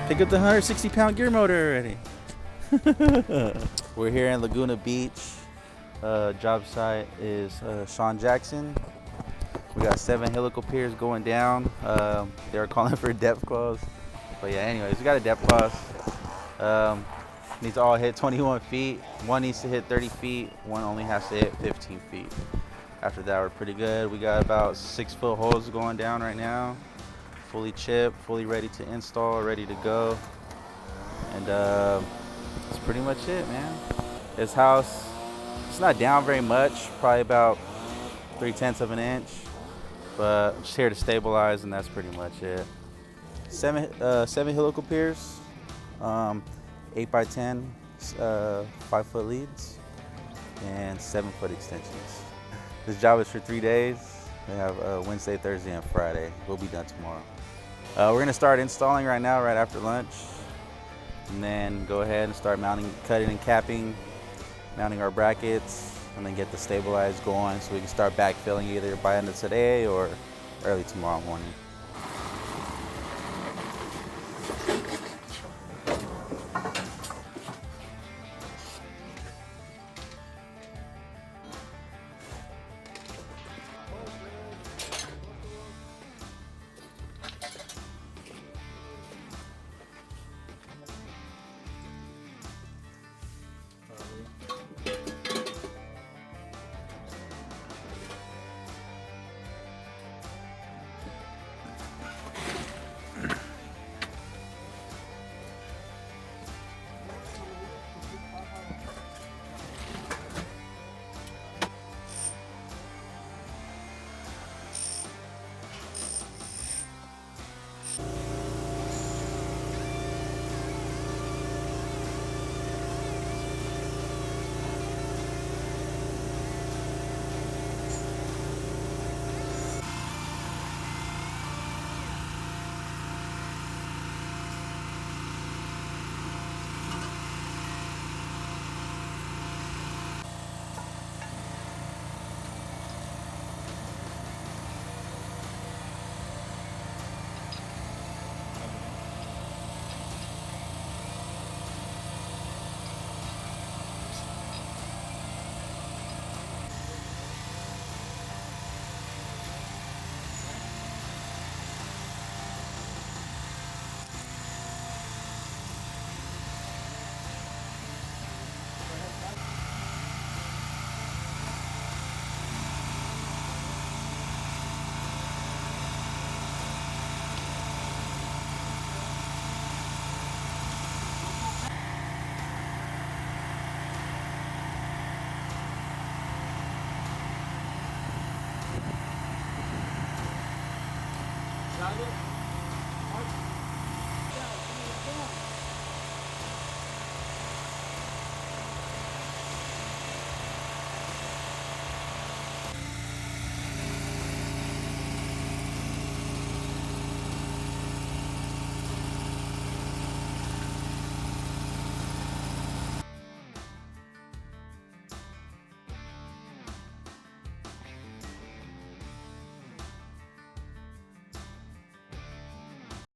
Pick up the 160-pound gear motor already. We're here in Laguna Beach. Job site is Sean Jackson. We got 7 helical piers going down. They were calling for depth clause. But yeah, anyways, we got a depth clause. Needs to all hit 21 feet. One needs to hit 30 feet. One only has to hit 15 feet. After that, we're pretty good. We got about 6-foot holes going down right now. Fully chipped, fully ready to install, ready to go. And that's pretty much it, man. This house, it's not down very much, probably about 3/10 of an inch. But just here to stabilize, and that's pretty much it. 7 helical piers, 8x10, 5-foot leads, and 7-foot extensions. This job is for 3 days. They have Wednesday, Thursday, and Friday. We'll be done tomorrow. We're gonna start installing right now, right after lunch, and then go ahead and start mounting, cutting and capping, mounting our brackets, and then get the stabilize going so we can start backfilling either by end of today or early tomorrow morning.